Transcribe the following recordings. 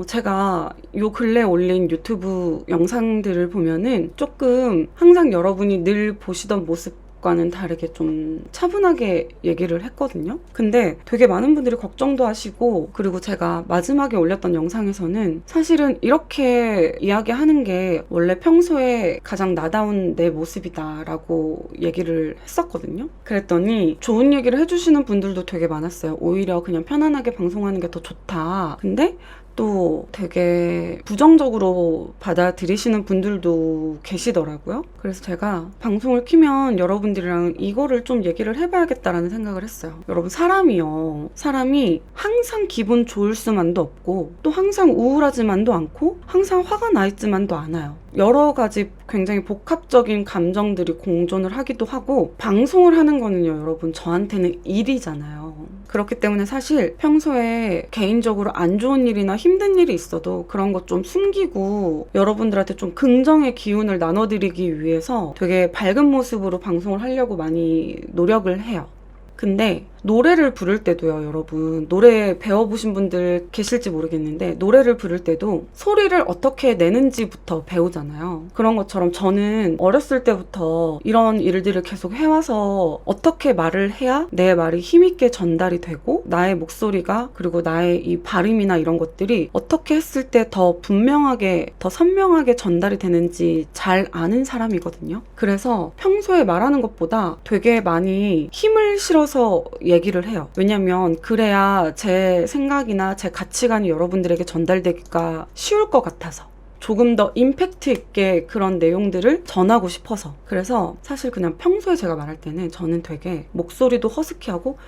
제가 요 근래 올린 유튜브 영상들을 보면은 조금 항상 여러분이 늘 보시던 모습과는 다르게 좀 차분하게 얘기를 했거든요. 근데 되게 많은 분들이 걱정도 하시고, 그리고 제가 마지막에 올렸던 영상에서는 사실은 이렇게 이야기하는 게 원래 평소에 가장 나다운 내 모습이다 라고 얘기를 했었거든요. 그랬더니 좋은 얘기를 해주시는 분들도 되게 많았어요. 오히려 그냥 편안하게 방송하는 게 더 좋다. 근데 또 되게 부정적으로 받아들이시는 분들도 계시더라고요. 그래서 제가 방송을 키면 여러분들이랑 이거를 좀 얘기를 해봐야겠다라는 생각을 했어요. 여러분, 사람이 항상 기분 좋을 수만도 없고, 또 항상 우울하지만도 않고, 항상 화가 나 있지만도 않아요. 여러 가지 굉장히 복합적인 감정들이 공존을 하기도 하고, 방송을 하는 거는요, 여러분, 저한테는 일이잖아요. 그렇기 때문에 사실 평소에 개인적으로 안 좋은 일이나 힘든 일이 있어도 그런 것 좀 숨기고 여러분들한테 좀 긍정의 기운을 나눠드리기 위해서 되게 밝은 모습으로 방송을 하려고 많이 노력을 해요. 근데 노래를 부를 때도요, 여러분, 노래 배워보신 분들 계실지 모르겠는데 노래를 부를 때도 소리를 어떻게 내는지부터 배우잖아요. 그런 것처럼 저는 어렸을 때부터 이런 일들을 계속 해와서 어떻게 말을 해야 내 말이 힘있게 전달이 되고 나의 목소리가, 그리고 나의 이 발음이나 이런 것들이 어떻게 했을 때 더 분명하게, 더 선명하게 전달이 되는지 잘 아는 사람이거든요. 그래서 평소에 말하는 것보다 되게 많이 힘을 실어서 얘기를 해요. 왜냐면 그래야 제 생각이나 제 가치관이 여러분들에게 전달되기가 쉬울 것 같아서, 조금 더 임팩트 있게 그런 내용들을 전하고 싶어서. 그래서 사실 그냥 평소에 제가 말할 때는 저는 되게 목소리도 허스키하고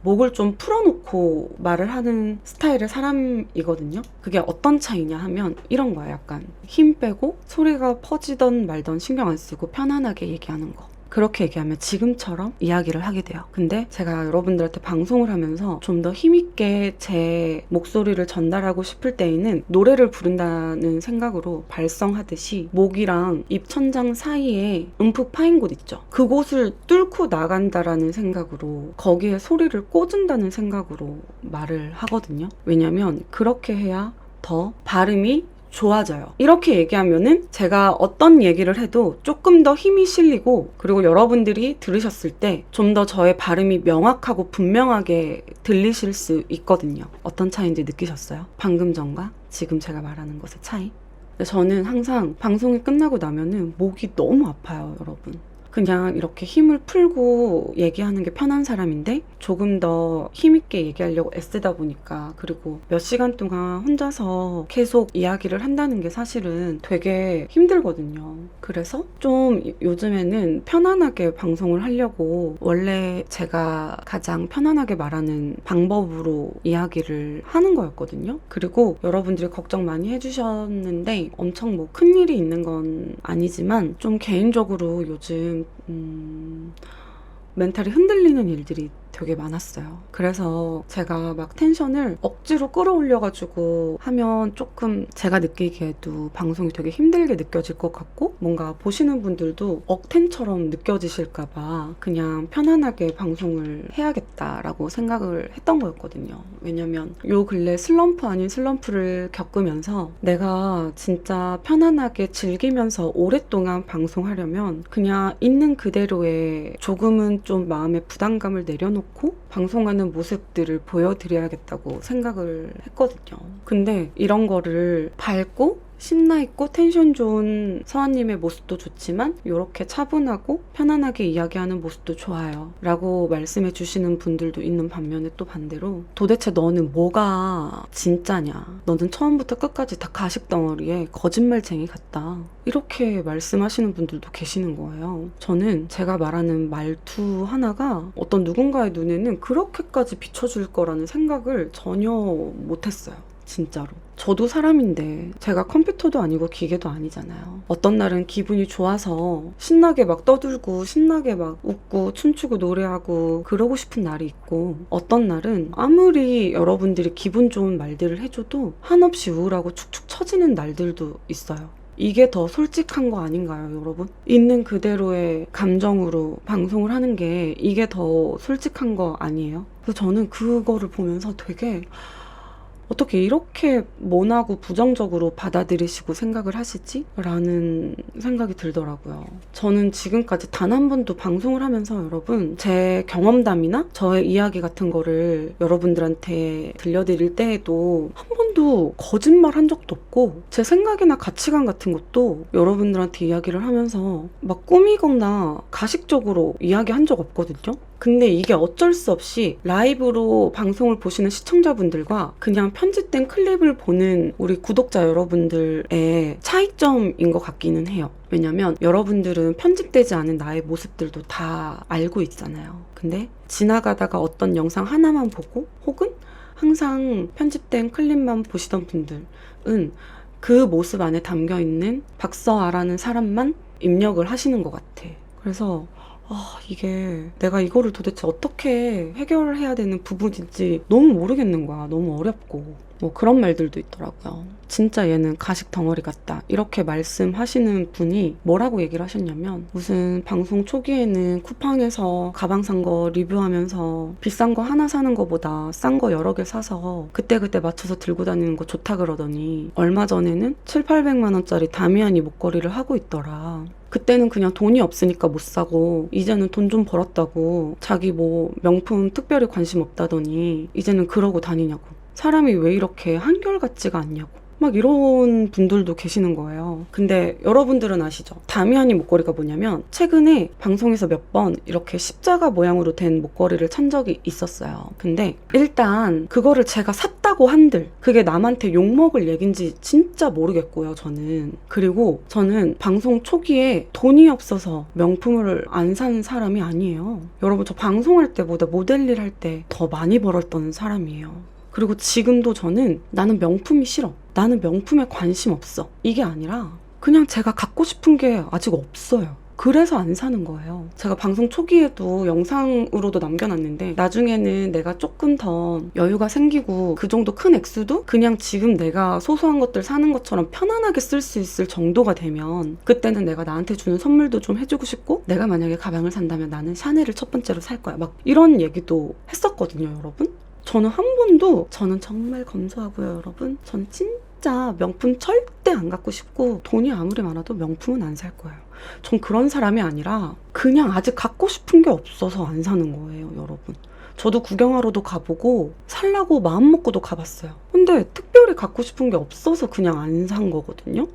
목을 좀 풀어놓고 말을 하는 스타일의 사람이거든요. 그게 어떤 차이냐 하면 이런 거예요. 약간 힘 빼고 소리가 퍼지던 말던 신경 안 쓰고 편안하게 얘기하는 거. 그렇게 얘기하면 지금처럼 이야기를 하게 돼요. 근데 제가 여러분들한테 방송을 하면서 좀 더 힘있게 제 목소리를 전달하고 싶을 때에는 노래를 부른다는 생각으로 발성하듯이 목이랑 입천장 사이에 움푹 파인 곳 있죠. 그곳을 뚫고 나간다라는 생각으로, 거기에 소리를 꽂은다는 생각으로 말을 하거든요. 왜냐면 그렇게 해야 더 발음이 좋아져요. 이렇게 얘기하면은 제가 어떤 얘기를 해도 조금 더 힘이 실리고, 그리고 여러분들이 들으셨을 때 좀 더 저의 발음이 명확하고 분명하게 들리실 수 있거든요. 어떤 차이인지 느끼셨어요? 방금 전과 지금 제가 말하는 것의 차이? 저는 항상 방송이 끝나고 나면은 목이 너무 아파요, 여러분. 그냥 이렇게 힘을 풀고 얘기하는 게 편한 사람인데 조금 더 힘있게 얘기하려고 애쓰다 보니까, 그리고 몇 시간 동안 혼자서 계속 이야기를 한다는 게 사실은 되게 힘들거든요. 그래서 좀 요즘에는 편안하게 방송을 하려고, 원래 제가 가장 편안하게 말하는 방법으로 이야기를 하는 거였거든요. 그리고 여러분들이 걱정 많이 해주셨는데 엄청 뭐 큰일이 있는 건 아니지만 좀 개인적으로 요즘 멘탈이 흔들리는 일들이 되게 많았어요. 그래서 제가 막 텐션을 억지로 끌어올려가지고 하면 조금 제가 느끼기에도 방송이 되게 힘들게 느껴질 것 같고, 뭔가 보시는 분들도 억텐처럼 느껴지실까봐 그냥 편안하게 방송을 해야겠다라고 생각을 했던 거였거든요. 왜냐면 요 근래 슬럼프 아닌 슬럼프를 겪으면서 내가 진짜 편안하게 즐기면서 오랫동안 방송하려면 그냥 있는 그대로의 조금은 좀 마음의 부담감을 내려놓고 방송하는 모습들을 보여드려야겠다고 생각을 했거든요. 근데 이런 거를 밝고 신나있고 텐션 좋은 서아님의 모습도 좋지만 이렇게 차분하고 편안하게 이야기하는 모습도 좋아요 라고 말씀해 주시는 분들도 있는 반면에, 또 반대로 도대체 너는 뭐가 진짜냐, 너는 처음부터 끝까지 다 가식덩어리에 거짓말쟁이 같다, 이렇게 말씀하시는 분들도 계시는 거예요. 저는 제가 말하는 말투 하나가 어떤 누군가의 눈에는 그렇게까지 비춰줄 거라는 생각을 전혀 못했어요. 진짜로. 저도 사람인데 제가 컴퓨터도 아니고 기계도 아니잖아요. 어떤 날은 기분이 좋아서 신나게 막 떠들고 신나게 막 웃고 춤추고 노래하고 그러고 싶은 날이 있고, 어떤 날은 아무리 여러분들이 기분 좋은 말들을 해줘도 한없이 우울하고 축축 처지는 날들도 있어요. 이게 더 솔직한 거 아닌가요, 여러분? 있는 그대로의 감정으로 방송을 하는 게 이게 더 솔직한 거 아니에요? 그래서 저는 그거를 보면서 되게 어떻게 이렇게 모나고 부정적으로 받아들이시고 생각을 하시지? 라는 생각이 들더라고요. 저는 지금까지 단 한 번도 방송을 하면서 여러분 제 경험담이나 저의 이야기 같은 거를 여러분들한테 들려드릴 때에도 한 번도 거짓말 한 적도 없고 제 생각이나 가치관 같은 것도 여러분들한테 이야기를 하면서 막 꾸미거나 가식적으로 이야기한 적 없거든요. 근데 이게 어쩔 수 없이 라이브로 방송을 보시는 시청자분들과 그냥 편집된 클립을 보는 우리 구독자 여러분들의 차이점인 것 같기는 해요. 왜냐면 여러분들은 편집되지 않은 나의 모습들도 다 알고 있잖아요. 근데 지나가다가 어떤 영상 하나만 보고 혹은 항상 편집된 클립만 보시던 분들은 그 모습 안에 담겨있는 박서아라는 사람만 입력을 하시는 것 같아. 그래서 이게 내가 이거를 도대체 어떻게 해결을 해야 되는 부분인지 너무 모르겠는 거야. 너무 어렵고. 뭐 그런 말들도 있더라고요. 진짜 얘는 가식 덩어리 같다. 이렇게 말씀하시는 분이 뭐라고 얘기를 하셨냐면 무슨 방송 초기에는 쿠팡에서 가방 산 거 리뷰하면서 비싼 거 하나 사는 거보다 싼 거 여러 개 사서 그때그때 맞춰서 들고 다니는 거 좋다 그러더니 얼마 전에는 700~800만 원짜리 다미아니 목걸이를 하고 있더라. 그때는 그냥 돈이 없으니까 못 사고 이제는 돈 좀 벌었다고 자기 뭐 명품 특별히 관심 없다더니 이제는 그러고 다니냐고. 사람이 왜 이렇게 한결같지가 않냐고. 막 이런 분들도 계시는 거예요. 근데 여러분들은 아시죠? 다미아니 목걸이가 뭐냐면 최근에 방송에서 몇 번 이렇게 십자가 모양으로 된 목걸이를 찬 적이 있었어요. 근데 일단 그거를 제가 샀다고 한들 그게 남한테 욕먹을 얘긴지 진짜 모르겠고요, 저는. 그리고 저는 방송 초기에 돈이 없어서 명품을 안 산 사람이 아니에요. 여러분, 저 방송할 때보다 모델 일 할 때 더 많이 벌었던 사람이에요. 그리고 지금도 저는 나는 명품이 싫어. 나는 명품에 관심 없어. 이게 아니라 그냥 제가 갖고 싶은 게 아직 없어요. 그래서 안 사는 거예요. 제가 방송 초기에도 영상으로도 남겨놨는데 나중에는 내가 조금 더 여유가 생기고 그 정도 큰 액수도 그냥 지금 내가 소소한 것들 사는 것처럼 편안하게 쓸 수 있을 정도가 되면 그때는 내가 나한테 주는 선물도 좀 해주고 싶고 내가 만약에 가방을 산다면 나는 샤넬을 첫 번째로 살 거야. 막 이런 얘기도 했었거든요, 여러분. 저는 한 번도 저는 정말 검소하고요, 여러분. 저는 진짜 명품 절대 안 갖고 싶고 돈이 아무리 많아도 명품은 안 살 거예요. 전 그런 사람이 아니라 그냥 아직 갖고 싶은 게 없어서 안 사는 거예요, 여러분. 저도 구경하러도 가보고 살라고 마음먹고도 가봤어요. 근데 특별히 갖고 싶은 게 없어서 그냥 안 산 거거든요.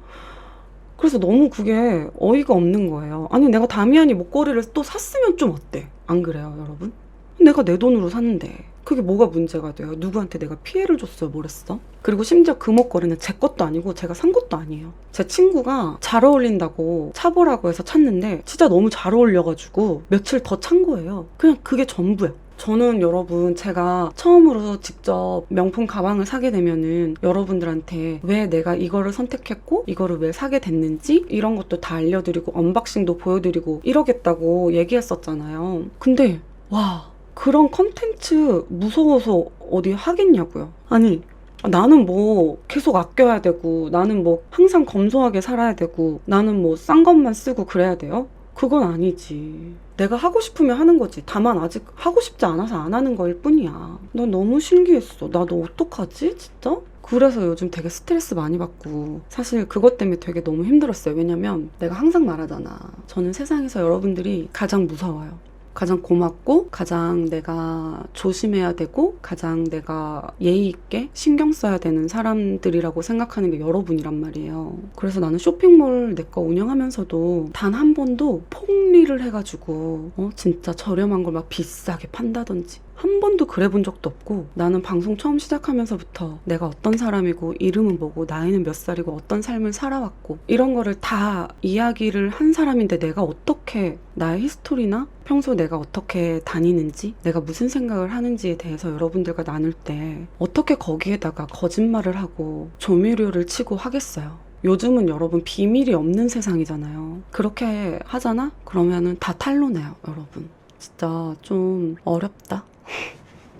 그래서 너무 그게 어이가 없는 거예요. 아니, 내가 다미아니 목걸이를 또 샀으면 좀 어때? 안 그래요, 여러분? 내가 내 돈으로 샀는데 그게 뭐가 문제가 돼요? 누구한테 내가 피해를 줬어요? 뭘 했어? 그리고 심지어 그 목걸이는 제 것도 아니고 제가 산 것도 아니에요. 제 친구가 잘 어울린다고 차보라고 해서 찼는데 진짜 너무 잘 어울려가지고 며칠 더 찬 거예요. 그냥 그게 전부야. 저는 여러분, 제가 처음으로 직접 명품 가방을 사게 되면은 여러분들한테 왜 내가 이거를 선택했고 이거를 왜 사게 됐는지 이런 것도 다 알려드리고 언박싱도 보여드리고 이러겠다고 얘기했었잖아요. 근데 와, 그런 컨텐츠 무서워서 어디 하겠냐고요. 아니, 나는 뭐 계속 아껴야 되고 나는 뭐 항상 검소하게 살아야 되고 나는 뭐 싼 것만 쓰고 그래야 돼요? 그건 아니지. 내가 하고 싶으면 하는 거지. 다만 아직 하고 싶지 않아서 안 하는 거일 뿐이야. 난 너무 신기했어. 나 너 어떡하지? 진짜? 그래서 요즘 되게 스트레스 많이 받고 사실 그것 때문에 되게 너무 힘들었어요. 왜냐면 내가 항상 말하잖아. 저는 세상에서 여러분들이 가장 무서워요. 가장 고맙고 가장 내가 조심해야 되고 가장 내가 예의 있게 신경 써야 되는 사람들이라고 생각하는 게 여러분이란 말이에요. 그래서 나는 쇼핑몰 내 거 운영하면서도 단 한 번도 폭리를 해가지고 진짜 저렴한 걸 막 비싸게 판다든지 한 번도 그래 본 적도 없고 나는 방송 처음 시작하면서부터 내가 어떤 사람이고 이름은 뭐고 나이는 몇 살이고 어떤 삶을 살아왔고 이런 거를 다 이야기를 한 사람인데 내가 어떻게 나의 히스토리나 평소 내가 어떻게 다니는지 내가 무슨 생각을 하는지에 대해서 여러분들과 나눌 때 어떻게 거기에다가 거짓말을 하고 조미료를 치고 하겠어요. 요즘은 여러분 비밀이 없는 세상이잖아요. 그렇게 하잖아? 그러면은 다 탄로내요, 여러분. 진짜 좀 어렵다.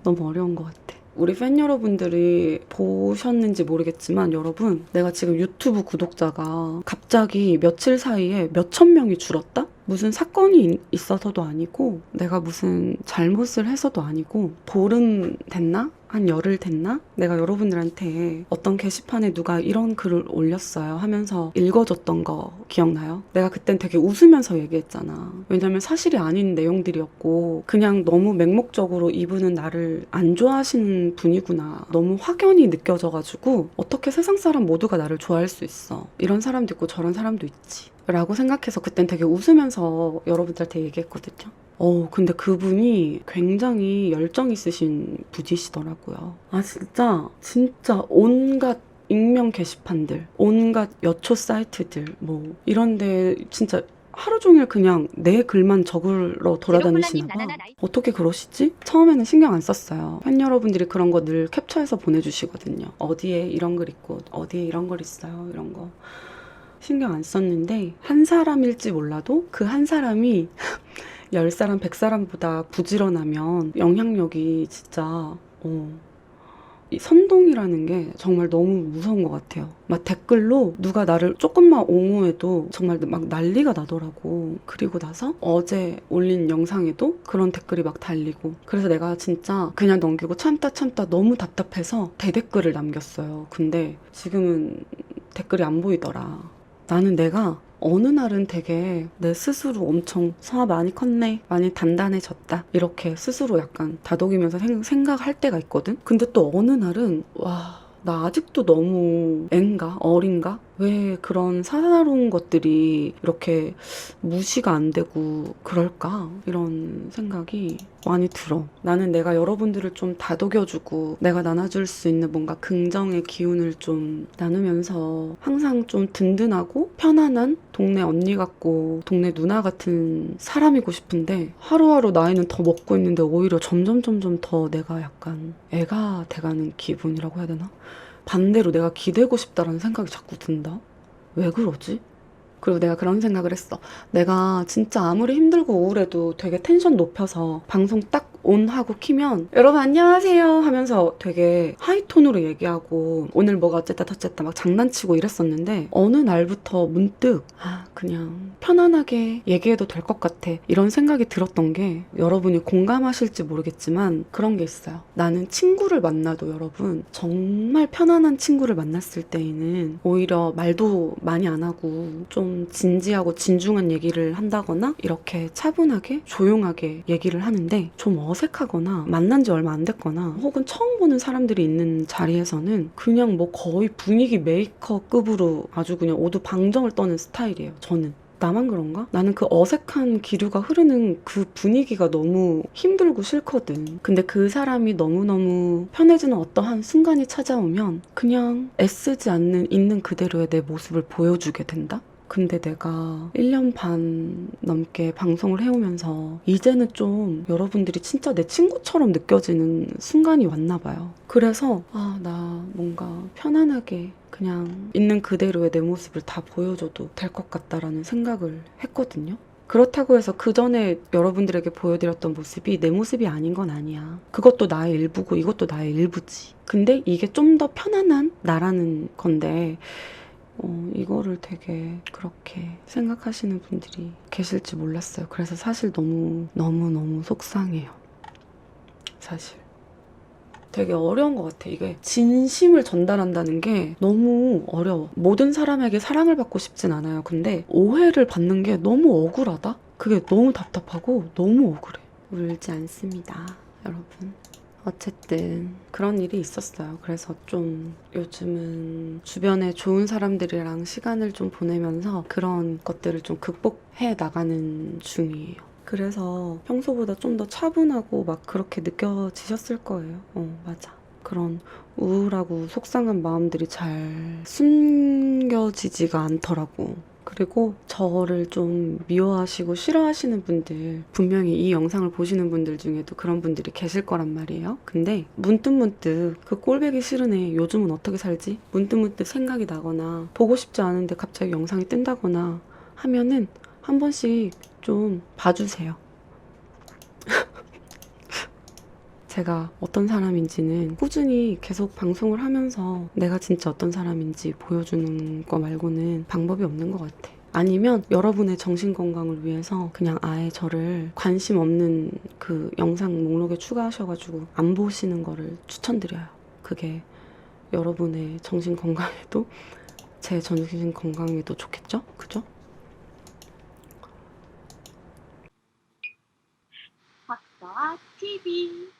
너무 어려운 것 같아. 우리 팬 여러분들이 보셨는지 모르겠지만 여러분, 내가 지금 유튜브 구독자가 갑자기 며칠 사이에 몇천 명이 줄었다? 무슨 사건이 있어서도 아니고 내가 무슨 잘못을 해서도 아니고 보름 됐나? 한 열흘 됐나? 내가 여러분들한테 어떤 게시판에 누가 이런 글을 올렸어요 하면서 읽어줬던 거 기억나요? 내가 그땐 되게 웃으면서 얘기했잖아. 왜냐면 사실이 아닌 내용들이었고 그냥 너무 맹목적으로 이분은 나를 안 좋아하시는 분이구나. 너무 확연히 느껴져가지고 어떻게 세상 사람 모두가 나를 좋아할 수 있어. 이런 사람도 있고 저런 사람도 있지. 라고 생각해서 그땐 되게 웃으면서 여러분들한테 얘기했거든요. 근데 그분이 굉장히 열정 있으신 분이시더라고요. 아, 진짜 온갖 익명 게시판들, 온갖 여초 사이트들, 뭐, 이런데 진짜 하루 종일 그냥 내 글만 적으러 돌아다니시나 봐. 어떻게 그러시지? 처음에는 신경 안 썼어요. 팬 여러분들이 그런 거 늘 캡처해서 보내주시거든요. 어디에 이런 글 있고, 어디에 이런 글 있어요. 이런 거. 신경 안 썼는데, 한 사람일지 몰라도 그 한 사람이 10사람, 100사람보다 부지런하면 영향력이 진짜 이 선동이라는 게 정말 너무 무서운 것 같아요. 막 댓글로 누가 나를 조금만 옹호해도 정말 막 난리가 나더라고. 그리고 나서 어제 올린 영상에도 그런 댓글이 막 달리고. 그래서 내가 진짜 그냥 넘기고 참다 너무 답답해서 대댓글을 남겼어요. 근데 지금은 댓글이 안 보이더라. 나는 내가 어느 날은 되게 내 스스로 엄청 많이 컸네, 많이 단단해졌다 이렇게 스스로 약간 다독이면서 생각할 때가 있거든. 근데 또 어느 날은 와, 나 아직도 너무 앤가? 어린가? 왜 그런 사사로운 것들이 이렇게 무시가 안 되고 그럴까? 이런 생각이 많이 들어. 나는 내가 여러분들을 좀 다독여주고 내가 나눠줄 수 있는 뭔가 긍정의 기운을 좀 나누면서 항상 좀 든든하고 편안한 동네 언니 같고 동네 누나 같은 사람이고 싶은데 하루하루 나이는 더 먹고 있는데 오히려 점점 더 내가 약간 애가 돼가는 기분이라고 해야 되나? 반대로 내가 기대고 싶다라는 생각이 자꾸 든다. 왜 그러지? 그리고 내가 그런 생각을 했어. 내가 진짜 아무리 힘들고 우울해도 되게 텐션 높여서 방송 딱 온 하고 키면 여러분 안녕하세요 하면서 되게 하이톤으로 얘기하고 오늘 뭐가 어쨌다 저쨌다 막 장난치고 이랬었는데 어느 날부터 문득 그냥 편안하게 얘기해도 될 것 같아 이런 생각이 들었던 게 여러분이 공감하실지 모르겠지만 그런 게 있어요. 나는 친구를 만나도 여러분 정말 편안한 친구를 만났을 때에는 오히려 말도 많이 안 하고 좀 진지하고 진중한 얘기를 한다거나 이렇게 차분하게 조용하게 얘기를 하는데 좀 어색하거나 만난 지 얼마 안 됐거나 혹은 처음 보는 사람들이 있는 자리에서는 그냥 뭐 거의 분위기 메이커급으로 아주 그냥 오두방정을 떠는 스타일이에요. 저는. 나만 그런가? 나는 그 어색한 기류가 흐르는 그 분위기가 너무 힘들고 싫거든. 근데 그 사람이 너무너무 편해지는 어떠한 순간이 찾아오면 그냥 애쓰지 않는 있는 그대로의 내 모습을 보여주게 된다? 근데 내가 1년 반 넘게 방송을 해오면서 이제는 좀 여러분들이 진짜 내 친구처럼 느껴지는 순간이 왔나 봐요. 그래서 나 뭔가 편안하게 그냥 있는 그대로의 내 모습을 다 보여줘도 될 것 같다라는 생각을 했거든요. 그렇다고 해서 그 전에 여러분들에게 보여드렸던 모습이 내 모습이 아닌 건 아니야. 그것도 나의 일부고 이것도 나의 일부지. 근데 이게 좀 더 편안한 나라는 건데 이거를 되게 그렇게 생각하시는 분들이 계실지 몰랐어요. 그래서 사실 너무 속상해요. 사실. 되게 어려운 것 같아. 이게 진심을 전달한다는 게 너무 어려워. 모든 사람에게 사랑을 받고 싶진 않아요. 근데 오해를 받는 게 너무 억울하다? 그게 너무 답답하고 너무 억울해. 울지 않습니다, 여러분. 어쨌든 그런 일이 있었어요. 그래서 좀 요즘은 주변에 좋은 사람들이랑 시간을 좀 보내면서 그런 것들을 좀 극복해 나가는 중이에요. 그래서 평소보다 좀 더 차분하고 막 그렇게 느껴지셨을 거예요. 맞아. 그런 우울하고 속상한 마음들이 잘 숨겨지지가 않더라고. 그리고 저를 좀 미워하시고 싫어하시는 분들, 분명히 이 영상을 보시는 분들 중에도 그런 분들이 계실 거란 말이에요. 근데 문득문득 그 꼴보기 싫은 애 요즘은 어떻게 살지? 문득문득 생각이 나거나 보고 싶지 않은데 갑자기 영상이 뜬다거나 하면은 한 번씩 좀 봐주세요. 제가 어떤 사람인지는 꾸준히 계속 방송을 하면서 내가 진짜 어떤 사람인지 보여주는 거 말고는 방법이 없는 것 같아. 아니면 여러분의 정신 건강을 위해서 그냥 아예 저를 관심 없는 그 영상 목록에 추가하셔가지고 안 보시는 거를 추천드려요. 그게 여러분의 정신 건강에도 제 정신 건강에도 좋겠죠? 그죠? 박서아 TV